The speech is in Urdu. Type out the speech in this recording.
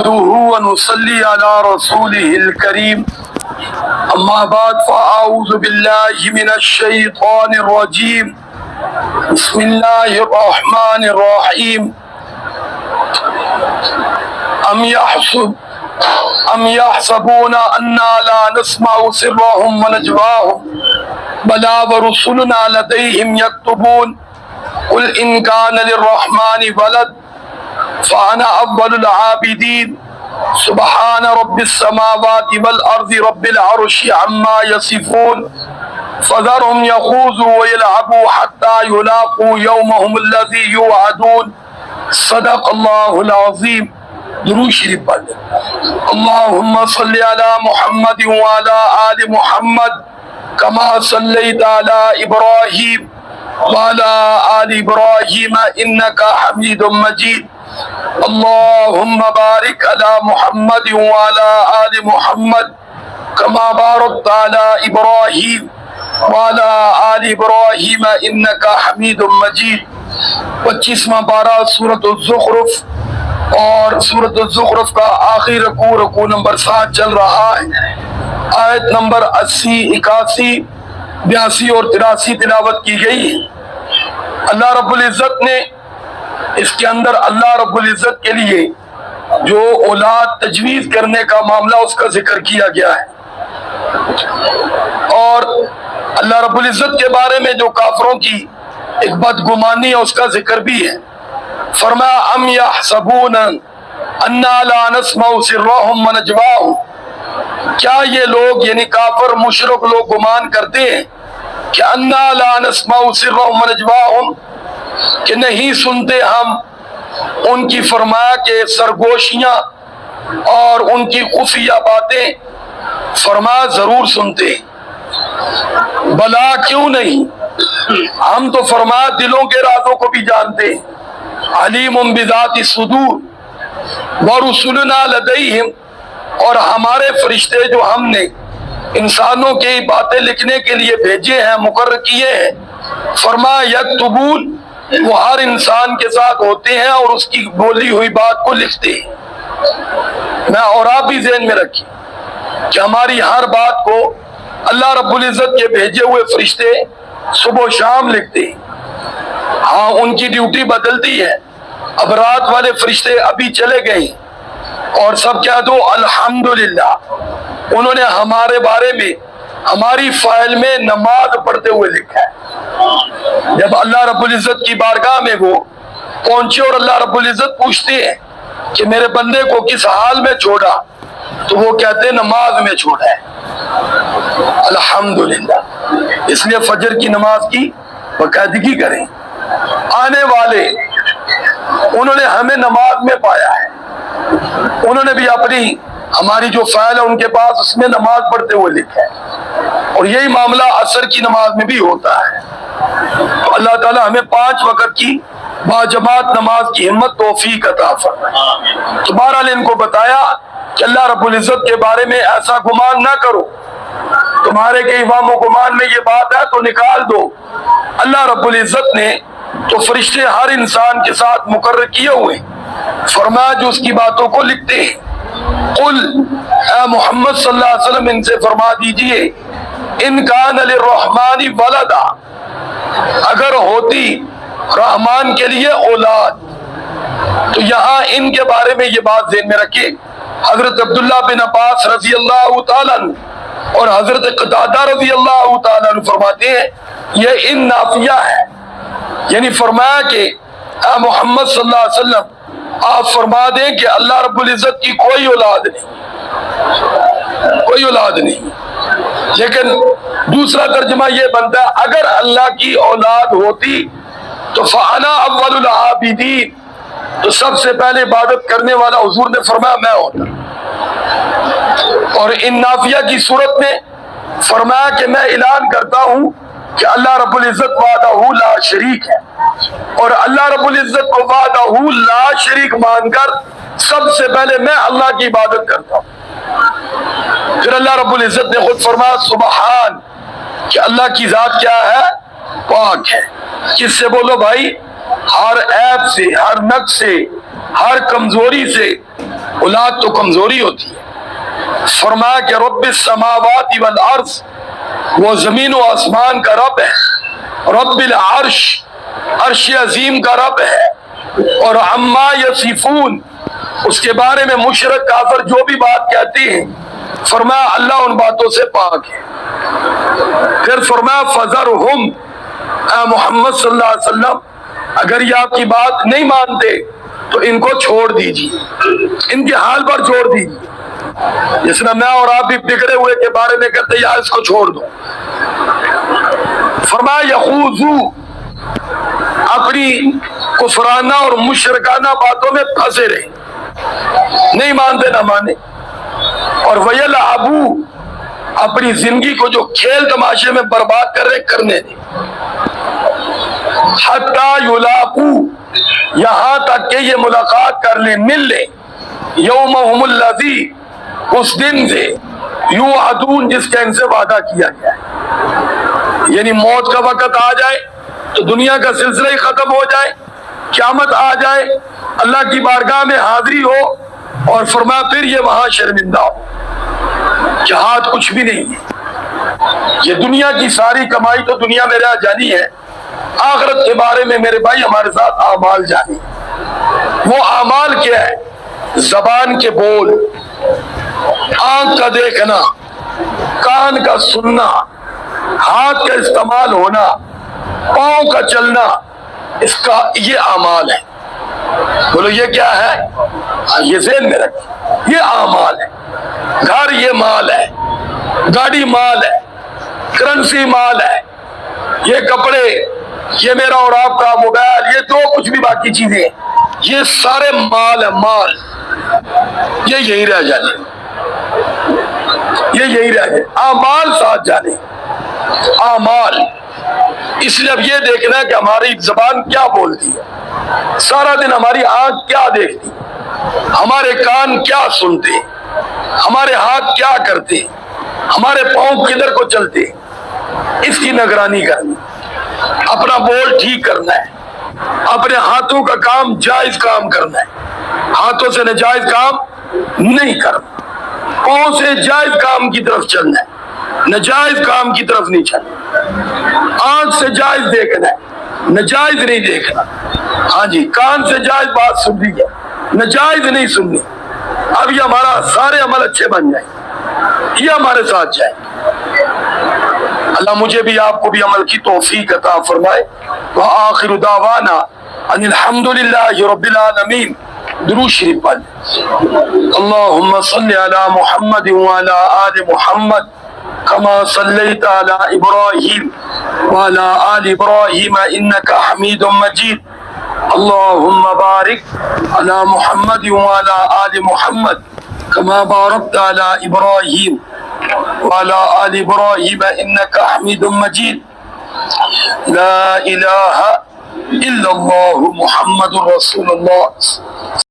ونصلي على رسوله الكريم أما بعد فأعوذ بالله من الشيطان الرجيم بسم الله الرحمن الرحيم أم يحسبون أنا لا نسمع سرهم ونجواهم بلى ورسلنا لديهم يكتبون قل إن كان للرحمن ولد فأنا أول العابدين سبحان رب السماوات والأرض رب العرش عما يصفون فذرهم يخوضوا ويلعبوا حتى يلاقوا يومهم الذي يوعدون صدق الله العظيم. درود شریف پڑھ لیں. اللهم صل على محمد وعلى آل محمد كما صليت على إبراهيم وعلى آل إبراهيم إنك حميد مجيد. اللهم بارك على محمد وعلى آل محمد كما باركت على إبراهيم وعلى آل إبراهيم إنك حميد مجيد. 25واں پارہ سورۃ الزخرف اور سورۃ الزخرف کا آخری رکوع نمبر 7 چل رہا ہے. آیت نمبر 80 81 82 اور 83 تلاوت کی گئی ہے. اللہ رب العزت نے اس کے اندر اللہ رب العزت کے لیے جو اولاد تجویز کرنے کا معاملہ اس کا ذکر کیا گیا ہے، اور اللہ رب العزت کے بارے میں جو کافروں کی ایک بدگمانی ہے اس کا ذکر بھی ہے. فرمایا ام یحسبون انا لا نسمع سرهم ونجواهم، کیا یہ لوگ یعنی کافر مشرک لوگ گمان کرتے ہیں کہ انا لا نسمع سرهم ونجواهم، کہ نہیں سنتے ہم ان کی فرمایا کہ سرگوشیاں اور ان کی خفیہ باتیں. فرمایا ضرور سنتے. بلا کیوں نہیں، ہم تو فرمایا دلوں کے رازوں کو بھی جانتے ہیں. علیم بذات الصدور ورسلنا لدیہم، اور ہمارے فرشتے جو ہم نے انسانوں کی باتیں لکھنے کے لیے بھیجے ہیں مقرر کیے ہیں، فرمایا یکتبون، وہ ہر انسان کے ساتھ ہوتے ہیں اور اس کی بولی ہوئی بات کو لکھتے ہیں. میں اور آپ بھی ذہن میں رکھیں کہ ہماری ہر بات کو اللہ رب العزت کے بھیجے ہوئے فرشتے صبح و شام لکھتے ہیں. ہاں ان کی ڈیوٹی بدلتی ہے. اب رات والے فرشتے ابھی چلے گئے اور سب کہہ دو الحمدللہ، انہوں نے ہمارے بارے میں ہماری فائل میں نماز پڑھتے ہوئے لکھا ہے. جب اللہ رب العزت کی بارگاہ میں وہ پہنچے اور اللہ رب العزت پوچھتے ہیں کہ میرے بندے کو کس حال میں چھوڑا، تو وہ کہتے ہیں نماز میں چھوڑا ہے. الحمدللہ. اس لیے فجر کی نماز کی باقاعدگی کریں. آنے والے انہوں نے ہمیں نماز میں پایا ہے، انہوں نے بھی اپنی ہماری جو فائل ہے ان کے پاس اس میں نماز پڑھتے ہوئے لکھا ہے، اور یہی معاملہ عصر کی نماز میں بھی ہوتا ہے. تو اللہ تعالی ہمیں 5 وقت کی باجماعت نماز کی ہمت توفیق عطا فرمائے. تو بہرحال ان کو بتایا کہ اللہ رب العزت کے بارے میں ایسا گمان نہ کرو، تمہارے کے وہم و گمان میں یہ بات ہے تو نکال دو. اللہ رب العزت نے تو فرشتے ہر انسان کے ساتھ مقرر کیے ہوئے، فرمایا جو اس کی باتوں کو لکھتے ہیں. قل، اے محمد صلی اللہ علیہ وسلم ان سے فرما دیجئے، ان کان للرحمن ولدا، اگر ہوتی رحمان کے لیے اولاد. تو یہاں ان کے بارے میں یہ بات ذہن میں رکھیں. حضرت عبداللہ بن عباس رضی اللہ تعالیٰ عنہ اور حضرت قتادہ رضی اللہ تعالیٰ عنہ فرماتے ہیں یہ ان نافیہ ہے، یعنی فرمایا کہ اے محمد صلی اللہ علیہ وسلم آپ فرما دیں کہ اللہ رب العزت کی کوئی اولاد نہیں، کوئی اولاد نہیں. لیکن دوسرا ترجمہ یہ بنتا ہے اگر اللہ کی اولاد ہوتی تو فانا اول العابدین، تو سب سے پہلے عبادت کرنے والا حضور نے فرمایا میں ہوتا. اور ان نافیہ کی صورت میں فرمایا کہ میں اعلان کرتا ہوں کہ اللہ رب العزت وحدہ لا شریک ہے، اور اللہ رب العزت کو وحدہ لا شریک مان کر سب سے پہلے میں اللہ کی عبادت کرتا ہوں. پھر اللہ رب العزت نے خود فرمایا سبحان، کہ اللہ کی ذات کیا ہے؟ پاک ہے. کس سے بولو بھائی؟ ہر عیب سے، ہر نقص سے، ہر کمزوری سے اولاد تو کمزوری ہوتی ہے. فرمایا کہ رب السماوات والارض، وہ زمین و آسمان کا رب ہے. رب العرش، عرش عظیم کا رب ہے. اور عما یصفون، اس کے بارے میں مشرک کافر جو بھی بات کہتے ہیں، فرمایا اللہ ان باتوں سے پاک ہے. پھر فرمایا فذرہم، اے محمد صلی اللہ علیہ وسلم اگر یہ آپ کی بات نہیں مانتے تو ان کو چھوڑ دیجیے، ان کے حال پر چھوڑ دیجیے. جس طرح میں اور آپ بھی بگڑے ہوئے کے بارے میں کہتے یا اس کو چھوڑ دو. فرمایا یخوضو، اپنی کفرانہ اور مشرکانہ باتوں میں پھنسے رہے، نہیں مانتے نہ مانے. اور ویلعبو، اپنی زندگی کو جو کھیل تماشے میں برباد کر رہے کرنے دیں. حتی یلاقو، یہاں تک کہ یہ ملاقات کر لیں، مل لیں، یومہم الذی، اس دن سے، یوعدون، جس کا ان سے وعدہ کیا گیا ہے. یعنی موت کا وقت آ جائے تو دنیا کا سلسلہ ہی ختم ہو جائے، قیامت آ جائے، اللہ کی بارگاہ میں حاضری ہو، اور فرمایا پھر یہ وہاں شرمندہ ہو کہ ہاتھ کچھ بھی نہیں ہے. یہ دنیا کی ساری کمائی تو دنیا میں رہ جانی ہے. آخرت کے بارے میں میرے بھائی ہمارے ساتھ اعمال جانی. وہ اعمال کیا ہے؟ زبان کے بول، آنکھ کا دیکھنا، کان کا سننا، ہاتھ کا استعمال ہونا، پاؤں کا چلنا، اس کا یہ اعمال ہے. بولو یہ کیا ہے؟ یہ ذہن میں رکھ، یہ اعمال ہے. گھر یہ مال ہے، گاڑی مال ہے، کرنسی مال ہے، یہ کپڑے، یہ میرا اور آپ کا موبائل، یہ جو کچھ بھی باقی چیزیں، یہ سارے مال ہے. مال یہ یہی رہ جانے، یہ یہی رہ جائے. اعمال ساتھ جانے، اعمال. اس لیے اب یہ دیکھنا ہے کہ ہماری زبان کیا بولتی ہے، سارا دن ہماری آنکھ کیا دیکھتی، ہمارے کان کیا سنتے، ہمارے ہاتھ کیا کرتے، ہمارے پاؤں کدھر کو چلتے، اس کی نگرانی کرنی. اپنا بول ٹھیک کرنا ہے، اپنے ہاتھوں کا کام جائز کام کرنا ہے، ہاتھوں سے ناجائز کام نہیں کرنا، پاؤں سے جائز کام کی طرف چلنا ہے، ناجائز کام کی طرف نہیں چلنا. آنکھ سے جائز دیکھنا ہے، ناجائز نہیں دیکھنا. ہاں جی، کان سے جائز بات سننی ہے، ناجائز نہیں سننی. اب یہ ہمارا سارے عمل اچھے بن جائیں، یہ ہمارے ساتھ جائیں. اللہ مجھے بھی آپ کو بھی عمل کی توفیق عطا فرمائے. وآخر دعوانا ان الحمدللہ رب العالمین. درود شریف پڑھ. اللہم صلی علی محمد وعلی آل محمد کما صلیت علی ابراہیم وعلی آل ابراہیم انک حمید مجید. اللہم بارک علی محمد وعلی آل محمد کما بارکت علی ابراہیم وعلی آل ابراہیم انک حمید مجید. لا الہ الا اللہ محمد رسول اللہ.